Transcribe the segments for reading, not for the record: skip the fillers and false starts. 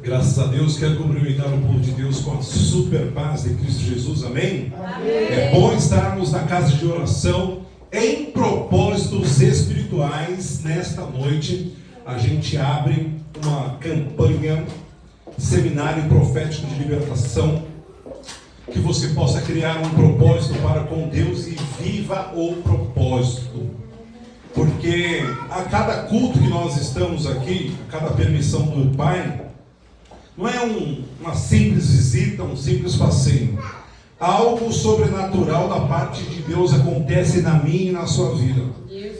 Graças a Deus, quero cumprimentar o povo de Deus com a super paz de Cristo Jesus, amém? Amém. É bom estarmos na casa de oração em propósitos espirituais. Nesta noite a gente abre uma campanha, seminário profético de libertação, que você possa criar um propósito para com Deus e viva o propósito. Porque a cada culto que nós estamos aqui, a cada permissão do Pai, não é uma simples visita, um simples passeio. Algo sobrenatural da parte de Deus acontece na minha e na sua vida.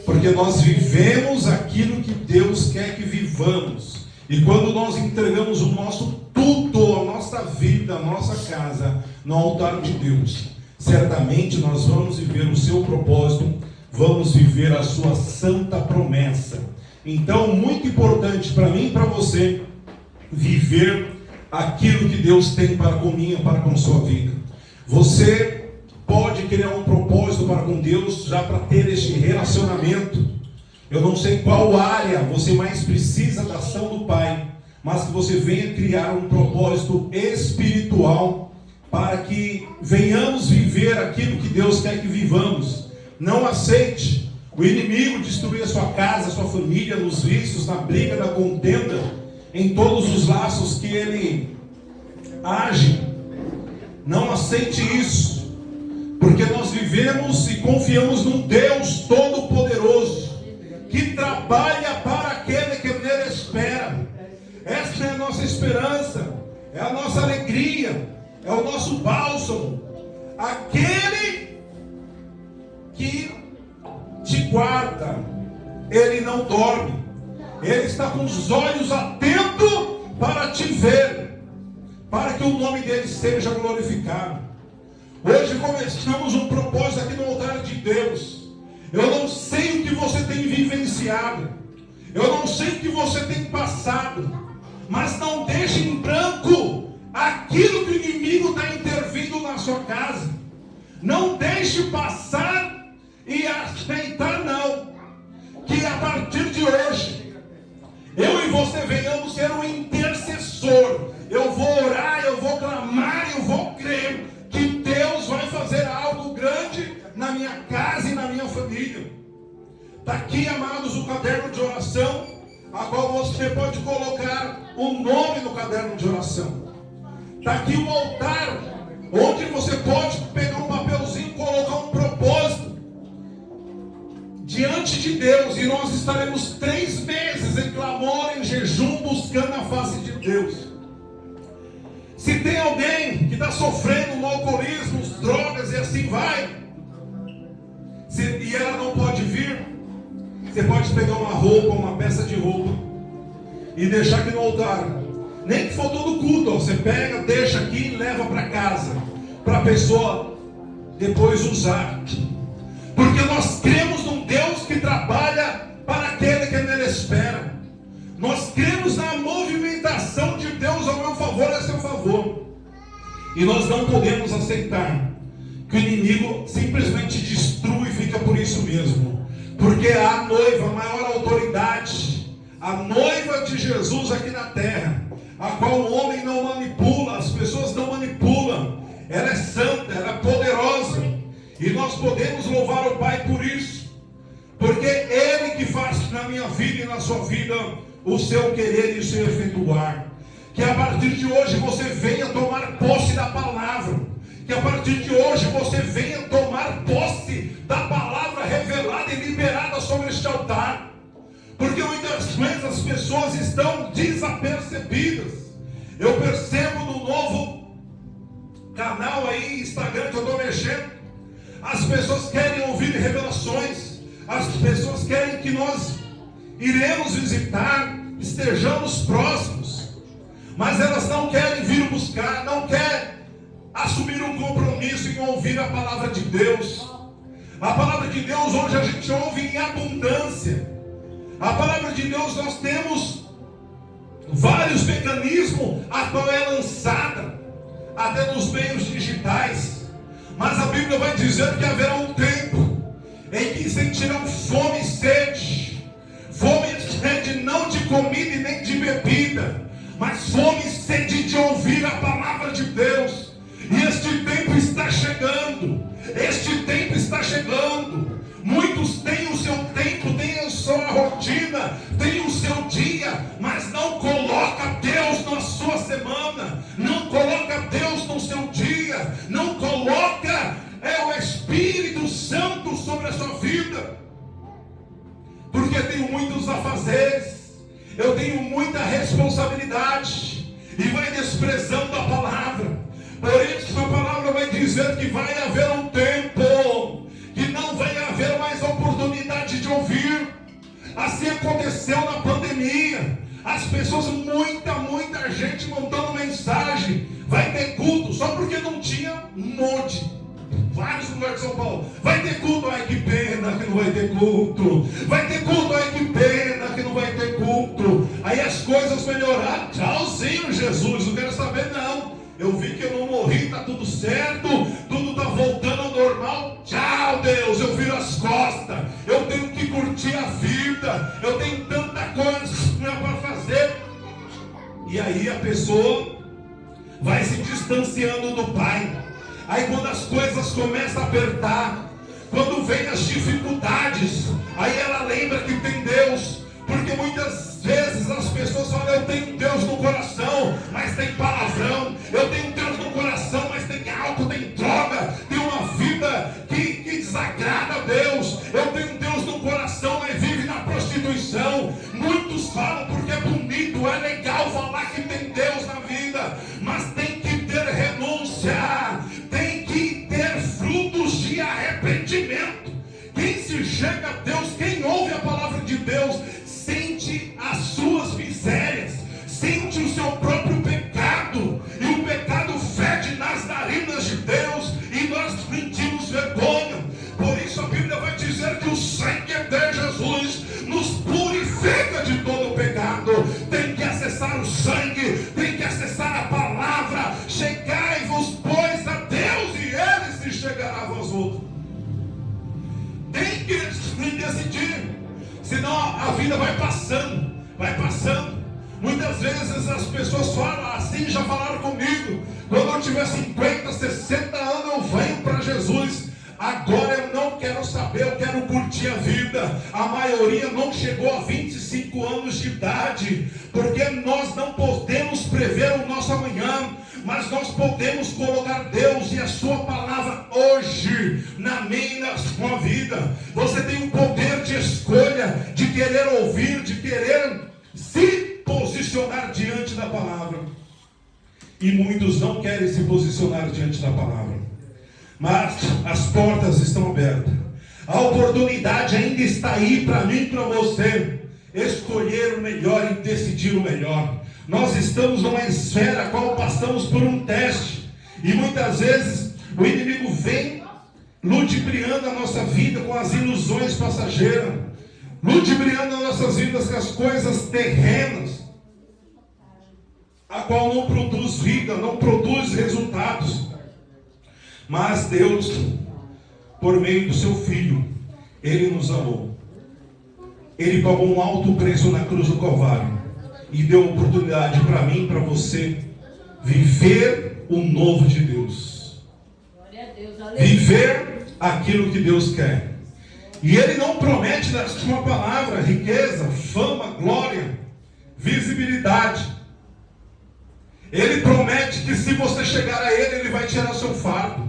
Porque nós vivemos aquilo que Deus quer que vivamos. E quando nós entregamos o nosso tudo, a nossa vida, a nossa casa, no altar de Deus, certamente nós vamos viver o seu propósito, vamos viver a sua santa promessa. Então, muito importante para mim e para você, viver aquilo que Deus tem para com minha, para com sua vida. Você pode criar um propósito para com Deus, já para ter este relacionamento. Eu não sei qual área você mais precisa da ação do Pai, mas que você venha criar um propósito espiritual, para que venhamos viver aquilo que Deus quer que vivamos. Não aceite o inimigo destruir a sua casa, a sua família, nos vícios, na briga, na contenda, em todos os laços que ele age. Não aceite isso, porque nós vivemos e confiamos num Deus Todo-Poderoso, que trabalha para aquele que nele espera. Essa é a nossa esperança, é a nossa alegria, é o nosso bálsamo. Aquele que te guarda, ele não dorme. Ele está com os olhos atentos para te ver, para que o nome dele seja glorificado. Hoje começamos um propósito aqui no altar de Deus. Eu não sei o que você tem vivenciado, eu não sei o que você tem passado, mas não deixe em branco aquilo que o inimigo está intervindo na sua casa. Não deixe passar e aceitar, não, que a partir de hoje eu e você venhamos ser um intercessor. Eu vou orar, eu vou clamar, eu vou crer que Deus vai fazer algo grande na minha casa e na minha família. Está aqui, amados, o caderno de oração, a qual você pode colocar o nome no caderno de oração. Está aqui o altar, onde você pode pegar um papelzinho e colocar um propósito diante de Deus. E nós estaremos 3 meses em clamor, em jejum, buscando a face de Deus. Se tem alguém que está sofrendo no alcoolismo, drogas e assim vai, e ela não pode vir, você pode pegar uma roupa, uma peça de roupa e deixar aqui no altar. Nem que for todo culto, você pega, deixa aqui e leva para casa, para a pessoa depois usar. Porque nós cremos num Deus que trabalha para aquele que nele espera. Nós cremos na movimentação de Deus ao meu favor e a seu favor. E nós não podemos aceitar que o inimigo simplesmente destrua e fica por isso mesmo. Porque a noiva, a maior autoridade, a noiva de Jesus aqui na terra, a qual o homem não manipula, as pessoas não manipulam, ela é santa, ela é poderosa. E nós podemos louvar o Pai por isso, porque Ele que faz na minha vida e na sua vida o seu querer e o seu efetuar. Que a partir de hoje você venha tomar posse da palavra. Que a partir de hoje você venha tomar posse da palavra revelada e liberada sobre este altar. Porque muitas vezes as pessoas estão desapercebidas. Eu percebo no novo canal aí, Instagram, que eu estou mexendo, as pessoas querem ouvir revelações, as pessoas querem que nós iremos visitar, estejamos próximos, mas elas não querem vir buscar, não querem assumir um compromisso em ouvir a palavra de Deus. A palavra de Deus hoje a gente ouve em abundância. A palavra de Deus nós temos vários mecanismos a qual é lançada, até nos meios digitais. Mas a Bíblia vai dizer que haverá um tempo em que sentirão fome e sede. Fome e sede não de comida e nem de bebida, mas fome e sede de ouvir a palavra de Deus. E este tempo está chegando. Este tempo está chegando. Muitos têm o seu tempo, têm a sua rotina, têm o seu dia, mas não coloca Deus na sua semana, não coloca Deus no seu dia, não coloca o Espírito Santo sobre a sua vida. Porque tenho muitos afazeres, eu tenho muita responsabilidade, e vai desprezando a palavra. Por isso a palavra vai dizer que vai haver um tempo que não vai haver mais oportunidade de ouvir. Assim aconteceu na pandemia. As pessoas, muita gente mandando mensagem: vai ter culto, só porque não tinha um monte. Vários lugares de São Paulo. Vai ter culto, ai que pena que não vai ter culto. Vai ter culto, ai que pena que não vai ter culto. Aí as coisas melhoraram. Tchauzinho, Jesus, não quero saber não. Eu vi que eu não morri, está tudo certo, tudo está voltando ao normal. Tchau, Deus, eu viro as costas. Eu tenho que curtir a vida. Eu tenho tanta coisa para fazer. E aí a pessoa vai se distanciando do Pai. Aí quando as coisas começam a apertar, quando vem as dificuldades, aí ela lembra que tem Deus. Porque muitas vezes as pessoas falam: eu tenho Deus no coração, mas tem palavrão. Eu tenho Deus no coração, mas tem álcool, tem droga, tem uma vida que desagrada a Deus. Eu tenho Deus no coração, mas vive na prostituição. Muitos falam porque é bonito, é legal falar que tem Deus na vida, mas tem que ter renúncia, tem que ter frutos de arrependimento. Quem se chega a Deus, quem ouve a palavra de Deus, sente as suas misérias, sente o seu próprio pecado, e o pecado fede nas narinas de Deus, e nós sentimos vergonha. Por isso a Bíblia vai dizer que o sangue de Jesus nos purifica de todo o pecado. Tem que acessar o sangue, tem que acessar a palavra. Chegai-vos, pois, a Deus, e Ele se chegará a vós outros. Tem que decidir, senão a vida vai passando, vai passando. Muitas vezes as pessoas falam assim, já falaram comigo: quando eu tiver 50, 60 anos eu venho para Jesus. Agora eu não quero saber, eu quero curtir a vida. A maioria não chegou a 25 anos de idade, porque nós não podemos prever o nosso amanhã, mas nós podemos colocar Deus e a sua palavra hoje na minha e na sua vida. Você tem o poder de escolha, de querer ouvir, de querer se posicionar diante da palavra. E muitos não querem se posicionar diante da palavra, mas as portas estão abertas. A oportunidade ainda está aí para mim e para você escolher o melhor e decidir o melhor. Nós estamos numa esfera a qual passamos por um teste, e muitas vezes o inimigo vem ludibriando a nossa vida com as ilusões passageiras, ludibriando as nossas vidas com as coisas terrenas, a qual não produz vida, não produz resultados. Mas Deus, por meio do seu Filho, Ele nos amou. Ele pagou um alto preço na cruz do Calvário e deu oportunidade para mim e para você viver o novo de Deus. Viver aquilo que Deus quer. E Ele não promete na sua palavra riqueza, fama, glória, visibilidade. Ele promete que se você chegar a Ele, Ele vai tirar seu fardo,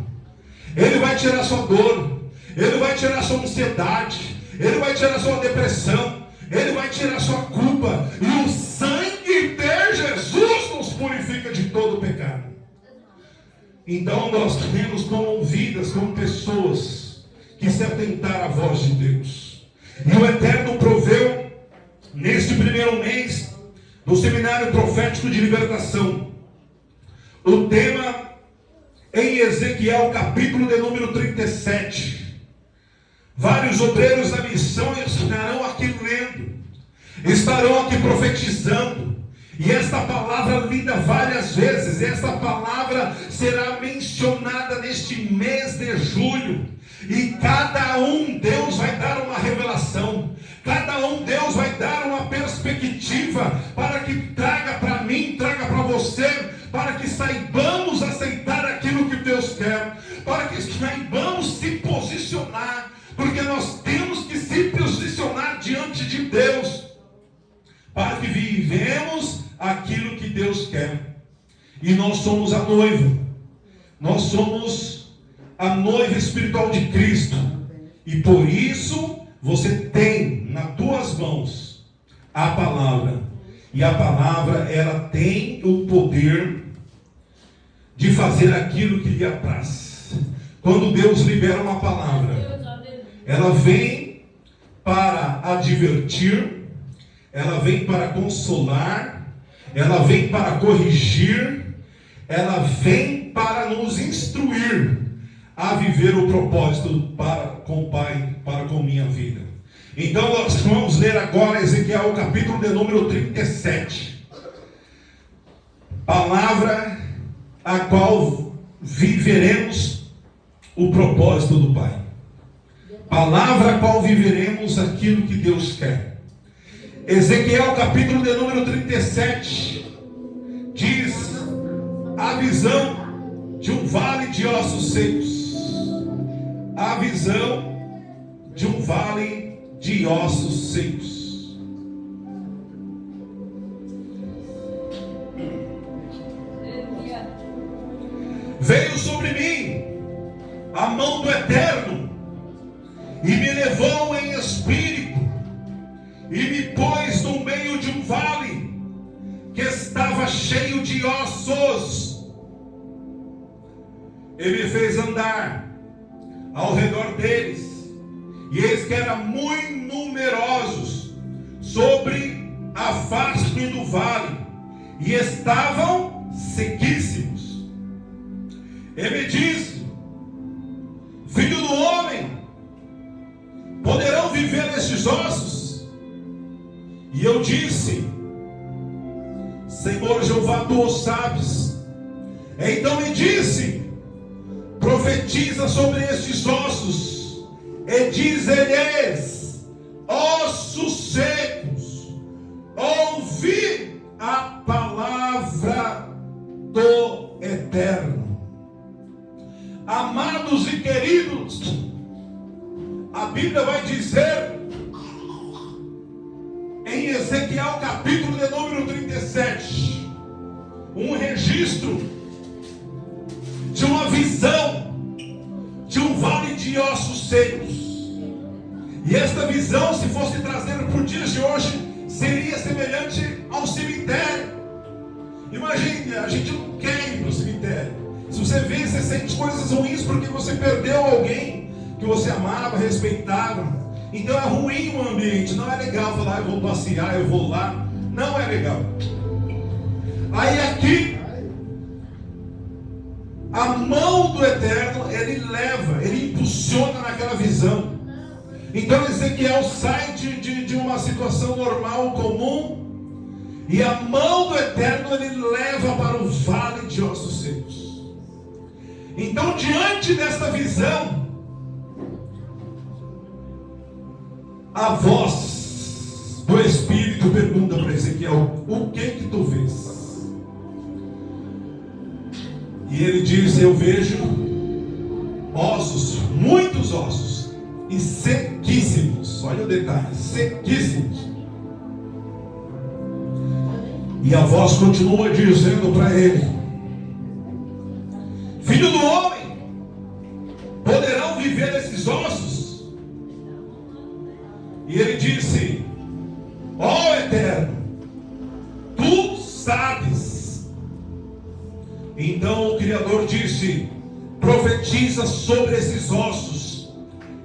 Ele vai tirar sua dor, Ele vai tirar sua ansiedade, Ele vai tirar sua depressão, Ele vai tirar sua culpa. E o sangue de Jesus nos purifica de todo o pecado. Então nós temos como vidas, como pessoas que se atentaram à voz de Deus. E o Eterno proveu, neste primeiro mês do Seminário Profético de Libertação, o tema em Ezequiel, capítulo de número 37. Vários obreiros da missão estarão aqui lendo, estarão aqui profetizando, e esta palavra lida várias vezes. Esta palavra será mencionada neste mês de julho, e cada um Deus vai dar uma revelação, cada um Deus vai dar uma perspectiva, para que traga para mim, traga vivemos aquilo que Deus quer. E nós somos a noiva. Nós somos a noiva espiritual de Cristo. E por isso você tem nas tuas mãos a palavra. E a palavra, ela tem o poder de fazer aquilo que lhe apraz. Quando Deus libera uma palavra, ela vem para advertir, ela vem para consolar, ela vem para corrigir, ela vem para nos instruir a viver o propósito com o Pai, para com minha vida. Então nós vamos ler agora Ezequiel capítulo de número 37. Palavra a qual viveremos o propósito do Pai. Palavra a qual viveremos aquilo que Deus quer. Ezequiel capítulo de número 37 diz a visão de um vale de ossos secos. A visão de um vale de ossos secos. Veio sobre mim a mão do Eterno e me levou em espírito e me pôs no meio de um vale que estava cheio de ossos e me fez andar ao redor deles, e eis que eram muito numerosos sobre a face do vale, e estavam sequíssimos. E me disse: filho do homem, poderão viver estes ossos? E eu disse: Senhor Jeová, tu o sabes. Então me disse: profetiza sobre estes ossos e diz-lhes: ossos secos, ouvi a palavra do Eterno. Amados e queridos, a Bíblia vai dizer em Ezequiel capítulo de número 37, um registro de uma visão de um vale de ossos secos. E esta visão, se fosse trazida para os dias de hoje, seria semelhante ao cemitério. Imagine, a gente não quer ir para o cemitério. Se você vê, você sente coisas ruins porque você perdeu alguém que você amava, respeitava. Então é ruim o ambiente, não é legal falar: eu vou passear, eu vou lá. Não é legal. Aí aqui, a mão do Eterno, ele leva, ele impulsiona naquela visão. Então Ezequiel sai de uma situação normal, comum, e a mão do Eterno ele leva para o vale de ossos secos. Então, diante desta visão, a voz do Espírito pergunta para Ezequiel: o que tu vês? E ele diz: eu vejo ossos, muitos ossos, e sequíssimos. Olha o detalhe: sequíssimos. E a voz continua dizendo para ele: filho do homem, poderão viver esses ossos? E ele disse: ó Eterno, tu sabes. Então o Criador disse: profetiza sobre esses ossos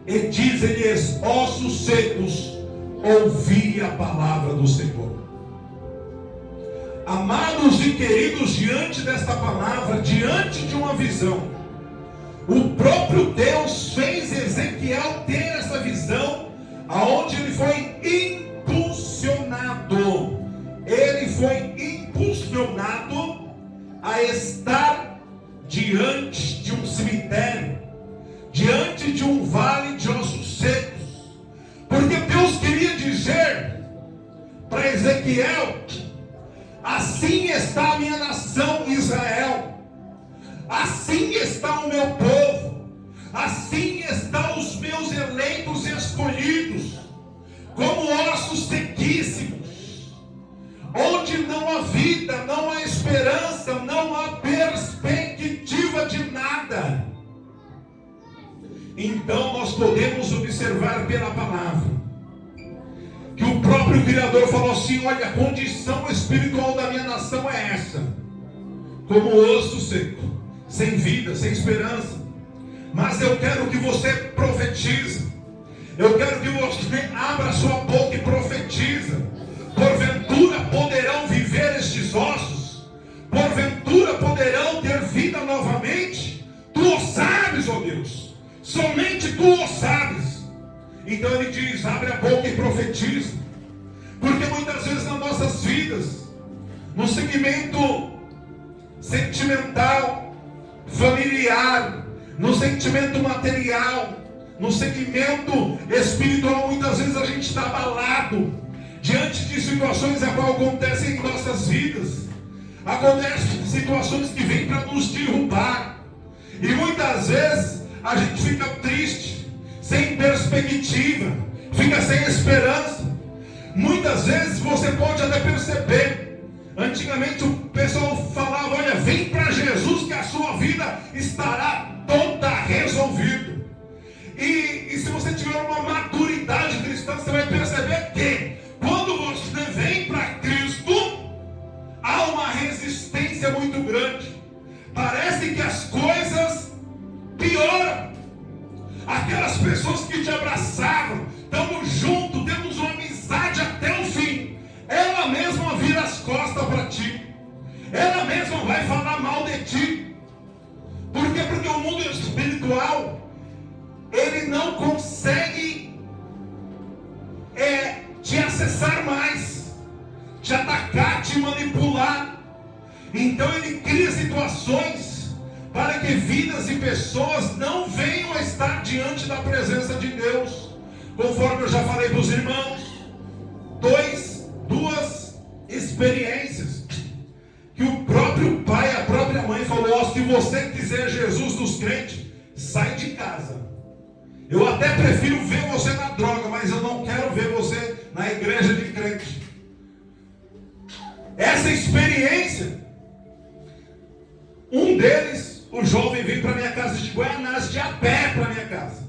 e diz-lhes: ossos secos, ouvi a palavra do Senhor. Amados e queridos, diante desta palavra, diante de uma visão, o próprio Deus fez Ezequiel ter essa visão, aonde ele foi impulsionado. Ele foi impulsionado a estar diante de um cemitério, diante de um vale de ossos secos, porque Deus queria dizer para Ezequiel: assim está a minha nação Israel, assim está o meu povo, assim estão os meus eleitos e escolhidos, como ossos sequíssimos, há vida, não há esperança, não há perspectiva de nada. Então nós podemos observar pela palavra que o próprio Criador falou assim: olha, a condição espiritual da minha nação é essa, como osso seco, sem vida, sem esperança. Mas eu quero que você profetize, eu quero que você abra sua boca e profetiza. Porventura poderão viver estes ossos? Porventura poderão ter vida novamente? Tu o sabes, ó Deus, somente tu o sabes. Então ele diz: abre a boca e profetiza. Porque muitas vezes nas nossas vidas, no segmento sentimental, familiar, no sentimento material, no segmento espiritual, muitas vezes a gente está abalado diante de situações a qual acontecem em nossas vidas. Acontecem situações que vêm para nos derrubar, e muitas vezes a gente fica triste, sem perspectiva, fica sem esperança. Muitas vezes você pode até perceber, antigamente o pessoal falava: olha, vem para Jesus que a sua vida estará toda resolvida. E se você tiver uma maturidade cristã, você vai perceber que quando você vem para Cristo, há uma resistência muito grande. Parece que as coisas pioram. Aquelas pessoas que te abraçavam, estamos juntos, temos uma amizade até o fim, ela mesma vira as costas para ti, ela mesma vai falar mal de ti. Por quê? Porque o mundo espiritual, ele não consegue te acessar mais, te atacar, te manipular. Então ele cria situações para que vidas e pessoas não venham a estar diante da presença de Deus. Conforme eu já falei para os irmãos, duas experiências que o próprio pai, a própria mãe falou: ó, se você quiser Jesus dos crentes, sai de casa. Eu até prefiro ver você na droga, mas eu não quero ver você na igreja de crente. Essa experiência, um deles, o jovem veio para minha casa de Guaianazes, de a pé para minha casa.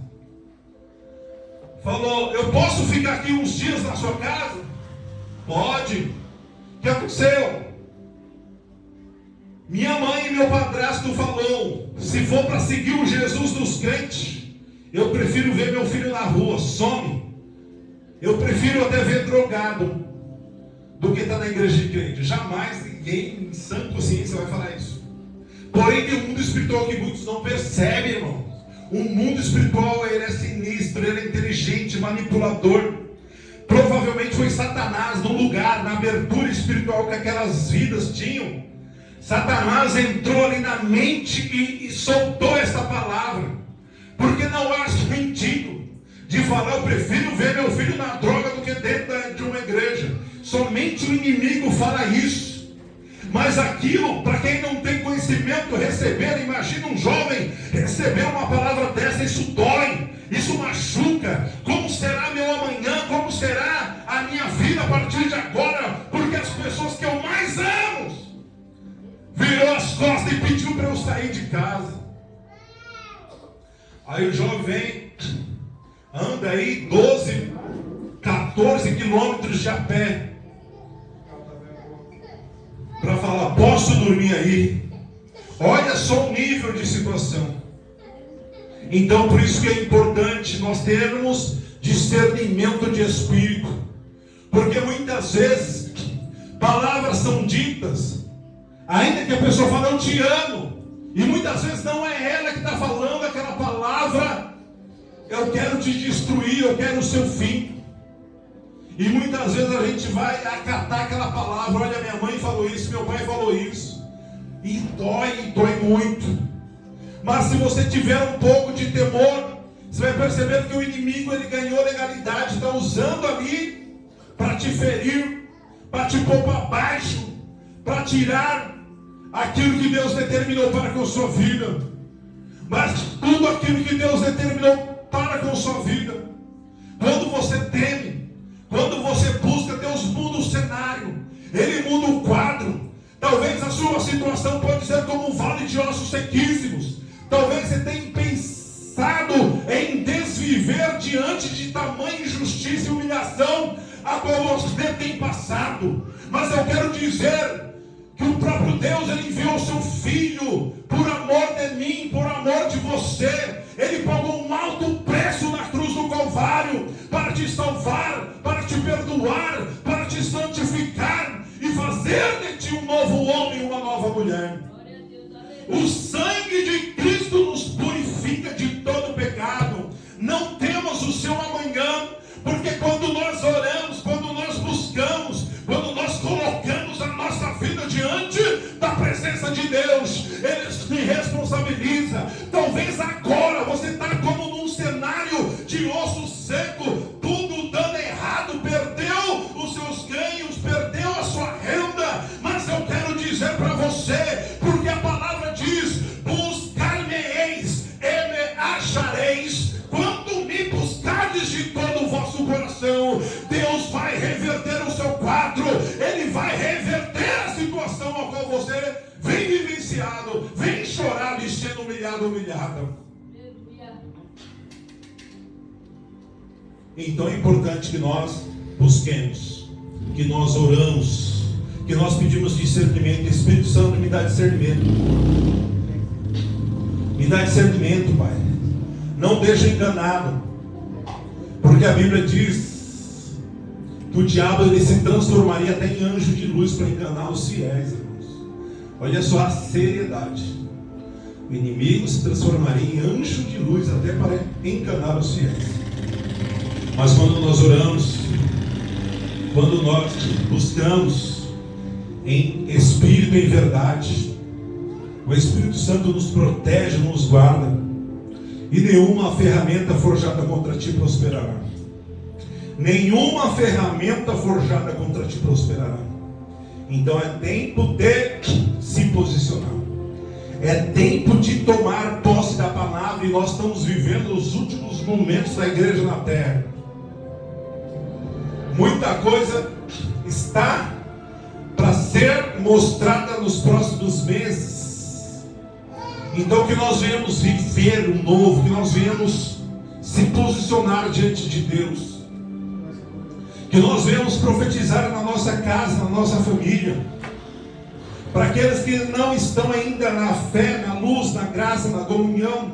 Falou: eu posso ficar aqui uns dias na sua casa? Pode. O que aconteceu? Minha mãe e meu padrasto falou: se for para seguir o Jesus dos crentes, eu prefiro ver meu filho na rua, some. Eu prefiro até ver drogado do que estar na igreja de crente. Jamais ninguém em sã consciência vai falar isso. Porém tem um mundo espiritual que muitos não percebem, irmãos. O mundo espiritual, ele é sinistro, ele é inteligente, manipulador. Provavelmente foi Satanás, no lugar, na abertura espiritual que aquelas vidas tinham. Satanás entrou ali na mente e soltou essa palavra. Porque não há sentido de falar: eu prefiro ver meu filho na droga do que dentro de uma igreja. Somente o inimigo fala isso. Mas aquilo, para quem não tem conhecimento, receber, imagina um jovem receber uma palavra dessa, isso dói, isso machuca. Como será meu amanhã? Como será a minha vida a partir de agora? Porque as pessoas que eu mais amo virou as costas e pediu para eu sair de casa. Aí o jovem vem, anda aí 12, 14 quilômetros de a pé, para falar: posso dormir aí? Olha só o nível de situação. Então por isso que é importante nós termos discernimento de espírito. Porque muitas vezes palavras são ditas, ainda que a pessoa fale: eu te amo, e muitas vezes não é ela que está falando aquela palavra: eu quero te destruir, eu quero o seu fim. E muitas vezes a gente vai acatar aquela palavra: olha, minha mãe falou isso, meu pai falou isso, e dói muito. Mas se você tiver um pouco de temor, você vai perceber que o inimigo, ele ganhou legalidade, está usando ali para te ferir, para te pôr para baixo, para tirar aquilo que Deus determinou para com a sua vida. Mas tudo aquilo que Deus determinou para com a sua vida, quando você teme, quando você busca, Deus muda o cenário, Ele muda o quadro. Talvez a sua situação pode ser como um vale de ossos sequíssimos. Talvez você tenha pensado em desviver diante de tamanha injustiça e humilhação a qual você tem passado. Mas eu quero dizer que o próprio Deus, Ele enviou o seu Filho por amor de mim, por amor de você. Ele pagou um alto preço na cruz do Calvário para te salvar, para te perdoar, para te santificar e fazer de ti um novo homem, uma nova mulher. O sangue de Cristo nos purifica de todo pecado. Não temos o seu amanhã, porque quando nós oramos, quando nós buscamos, quando nós colocamos a nossa vida diante da presença de Deus, Ele se responsabiliza. Talvez agora você está como num cenário de osso seco, tudo dando errado, perdeu os seus ganhos, perdeu a sua renda, mas eu quero dizer para você, porque a palavra diz: buscar-me-eis e me achareis, quando me buscardes de todo o vosso coração. Deus vai reverter o seu quadro, Ele vai reverter a situação a qual você vem vivenciado, vem chorado e sendo humilhado, humilhada. Então é importante que nós busquemos, que nós oramos, que nós pedimos discernimento. Espírito Santo, me dá discernimento. Me dá discernimento, Pai. Não deixa enganado, porque a Bíblia diz que o diabo, ele se transformaria até em anjo de luz para enganar os fiéis, irmãos. Olha só a seriedade. O inimigo se transformaria em anjo de luz até para enganar os fiéis. Mas quando nós oramos, quando nós buscamos em espírito e em verdade, o Espírito Santo nos protege, nos guarda, e nenhuma ferramenta forjada contra ti prosperará. Nenhuma ferramenta forjada contra ti prosperará. Então é tempo de se posicionar. É tempo de tomar posse da palavra, e nós estamos vivendo os últimos momentos da igreja na terra. Muita coisa está para ser mostrada nos próximos meses. Então que nós venhamos viver o novo, que nós venhamos se posicionar diante de Deus, que nós venhamos profetizar na nossa casa, na nossa família. Para aqueles que não estão ainda na fé, na luz, na graça, na comunhão,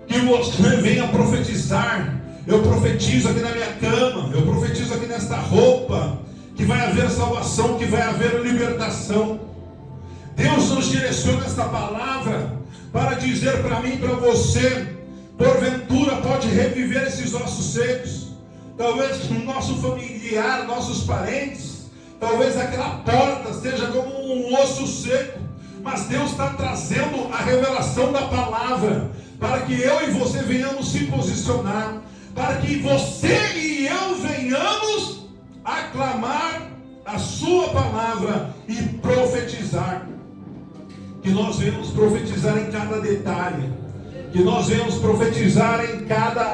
que você venha profetizar. Eu profetizo aqui na minha cama, eu profetizo aqui nesta roupa, que vai haver salvação, que vai haver libertação. Deus nos direciona esta palavra para dizer para mim e para você: porventura pode reviver esses ossos secos. Talvez o nosso familiar, nossos parentes, talvez aquela porta seja como um osso seco, mas Deus está trazendo a revelação da palavra, para que eu e você venhamos se posicionar, para que você e eu venhamos aclamar a sua palavra e profetizar. Que nós venhamos profetizar em cada detalhe, que nós venhamos profetizar em cada